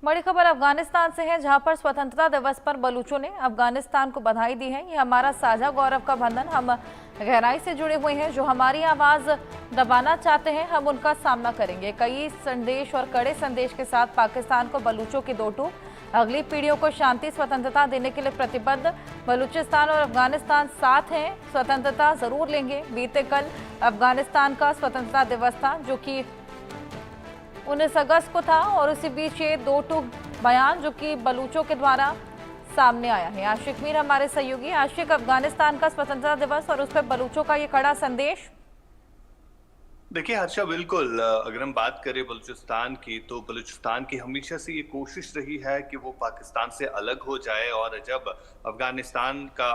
बड़ी खबर अफगानिस्तान से है, जहां पर स्वतंत्रता दिवस पर बलूचों ने अफगानिस्तान को बधाई दी है। ये हमारा साझा गौरव का बंधन, हम गहराई से जुड़े हुए हैं। जो हमारी आवाज दबाना चाहते हैं, हम उनका सामना करेंगे। कई संदेश और कड़े संदेश के साथ पाकिस्तान को बलूचों की दो टूक, अगली पीढ़ियों को शांति स्वतंत्रता देने के लिए प्रतिबद्ध। बलूचिस्तान और अफगानिस्तान साथ हैं, स्वतंत्रता जरूर लेंगे। बीते कल अफगानिस्तान का स्वतंत्रता दिवस था, जो कि 19 अगस्त को था, और उसी बीच ये दो टूक बयान जो कि बलूचों के द्वारा सामने आया है। आशिक मीर हमारे सहयोगी। आशिक, अफगानिस्तान का स्वतंत्रता दिवस और उस पर बलूचों का ये कड़ा संदेश। देखिए हर्षा, बिल्कुल अगर हम बात करें बलूचिस्तान की, तो बलूचिस्तान की हमेशा से ये कोशिश रही है कि वो पाकिस्तान से अलग हो जाए। और जब अफगानिस्तान का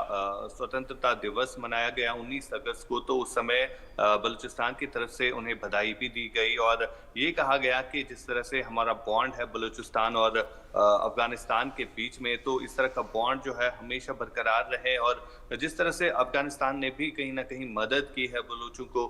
स्वतंत्रता दिवस मनाया गया 19 अगस्त को, तो उस समय बलूचिस्तान की तरफ से उन्हें बधाई भी दी गई और ये कहा गया कि जिस तरह से हमारा बॉन्ड है बलूचिस्तान और अफगानिस्तान के बीच में, तो इस तरह का बॉन्ड जो है हमेशा बरकरार रहे। और जिस तरह से अफगानिस्तान ने भी कहीं ना कहीं मदद की है बलूचों को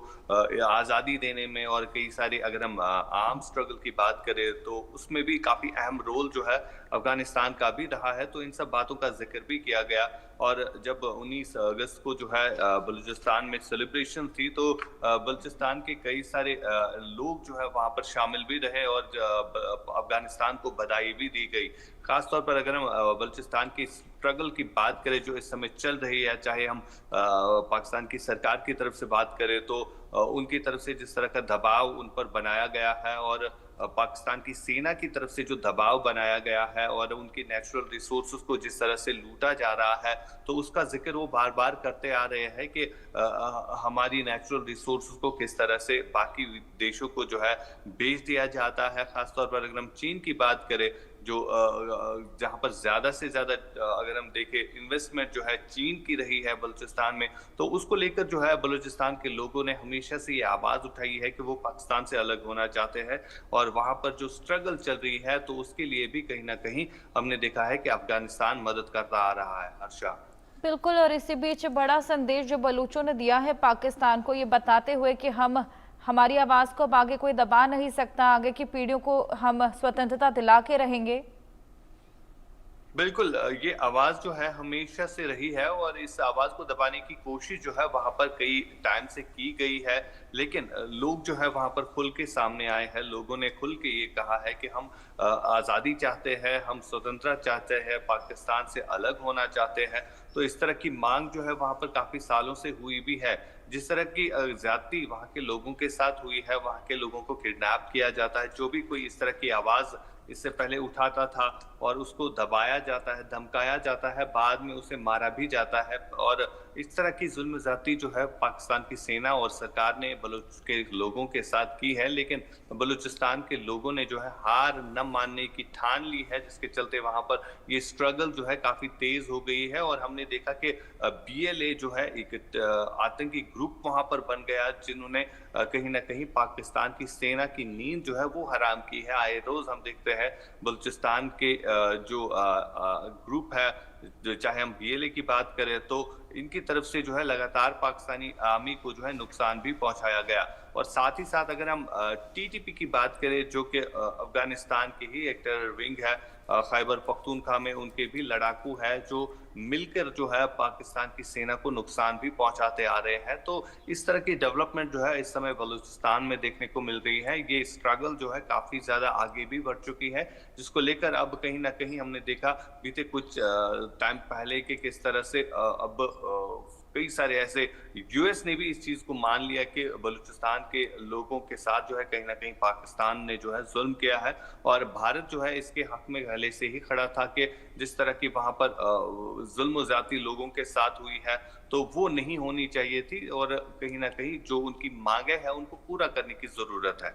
आज़ादी देने में, और कई सारे अगर हम आर्म स्ट्रगल की बात करें तो उसमें भी काफ़ी अहम रोल जो है अफगानिस्तान का भी रहा है। तो इन सब बातों का जिक्र भी किया गया। और जब 19 अगस्त को जो है बलूचिस्तान में सेलिब्रेशन थी, तो बलूचिस्तान के कई सारे लोग जो है वहाँ पर शामिल भी रहे और अफगानिस्तान को बधाई भी दी गई। खासतौर पर अगर हम बलूचिस्तान की स्ट्रगल की बात करें जो इस समय चल रही है, चाहे हम पाकिस्तान की सरकार की तरफ से बात करें, तो उनकी तरफ से जिस तरह का दबाव उन पर बनाया गया है, और पाकिस्तान की सेना की तरफ से जो दबाव बनाया गया है, और उनकी नेचुरल रिसोर्सेज को जिस तरह से लूटा जा रहा है, तो उसका जिक्र वो बार बार करते आ रहे हैं कि हमारी नेचुरल रिसोर्सेज को किस तरह से बाकी देशों को जो है बेच दिया जाता है। खासतौर पर अगर हम चीन की बात करें, जो जहां पर ज्यादा से ज्यादा अगर हम देखें इन्वेस्टमेंट जो है चीन की रही है बलूचिस्तान में, तो उसको लेकर जो है बलूचिस्तान के लोगों ने हमेशा से ये आवाज उठाई है कि वो पाकिस्तान से अलग होना चाहते हैं। और वहां पर जो स्ट्रगल चल रही है, तो उसके लिए भी कहीं ना कहीं हमने देखा है कि अफगानिस्तान मदद करता आ रहा है। हर्षा, बिल्कुल, और इसी बीच बड़ा संदेश जो बलूचों ने दिया है पाकिस्तान को, ये बताते हुए कि हमारी आवाज को अब आगे कोई दबा नहीं सकता, आगे की पीढ़ियों को हम स्वतंत्रता दिला के रहेंगे। बिल्कुल ये आवाज जो है हमेशा से रही है, और इस आवाज को दबाने की कोशिश जो है वहां पर कई टाइम से की गई है। लेकिन लोग जो है वहां पर खुल के सामने आए हैं। लोगों ने खुल के ये कहा है कि हम आजादी चाहते हैं, हम स्वतंत्रता चाहते हैं, पाकिस्तान से अलग होना चाहते हैं। तो इस तरह की मांग जो है वहां पर काफी सालों से हुई भी है। जिस तरह की ज्यादती वहां के लोगों के साथ हुई है, वहां के लोगों को किडनैप किया जाता है, जो भी कोई इस तरह की आवाज इससे पहले उठाता था और उसको दबाया जाता है, धमकाया जाता है, बाद में उसे मारा भी जाता है। और इस तरह की जुल्म ज़्यादती जो है पाकिस्तान की सेना और सरकार ने बलूच के लोगों के साथ की है। लेकिन बलूचिस्तान के लोगों ने जो है हार न मानने की ठान ली है, जिसके चलते वहां पर ये स्ट्रगल जो है काफी तेज हो गई है। और हमने देखा कि BLA जो है एक आतंकी ग्रुप वहां पर बन गया, जिन्होंने कहीं ना कहीं पाकिस्तान की सेना की नींद जो है वो हराम की है। आए रोज हम देखते हैं बलूचिस्तान के जो ग्रुप है, चाहे हम BLA की बात करें, तो इनकी तरफ से जो है लगातार पाकिस्तानी आर्मी को जो है नुकसान भी पहुंचाया गया। और साथ ही साथ अगर हम TTP की बात करें, जो कि अफगानिस्तान की ही एक टेरर विंग है, खैबर पख्तूनख्वा में उनके भी लड़ाकू है, जो मिलकर जो है पाकिस्तान की सेना को नुकसान भी पहुंचाते आ रहे हैं। तो इस तरह की डेवलपमेंट जो है इस समय बलूचिस्तान में देखने को मिल रही है। ये स्ट्रगल जो है काफी ज्यादा आगे भी बढ़ चुकी है, जिसको लेकर अब कहीं ना कहीं हमने देखा बीते कुछ टाइम पहले के किस तरह से अब कई सारे ऐसे US ने भी इस चीज को मान लिया कि बलूचिस्तान के लोगों के साथ जो है कहीं ना कहीं पाकिस्तान ने जो है जुल्म किया है। और भारत जो है इसके हक में पहले से ही खड़ा था कि जिस तरह की वहां पर जुल्म ज्यादती लोगों के साथ हुई है, तो वो नहीं होनी चाहिए थी, और कहीं ना कहीं जो उनकी मांगे हैं उनको पूरा करने की जरूरत है।